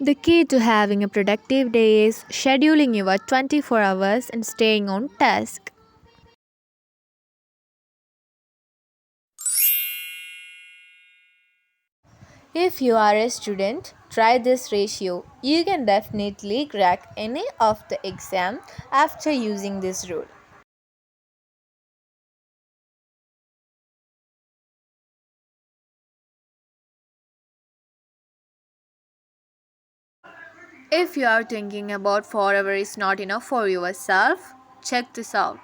The key to having a productive day is scheduling your 24 hours and staying on task. If you are a student, try this ratio. You can definitely crack any of the exam after using this rule. If you are thinking about forever is not enough for yourself, check this out.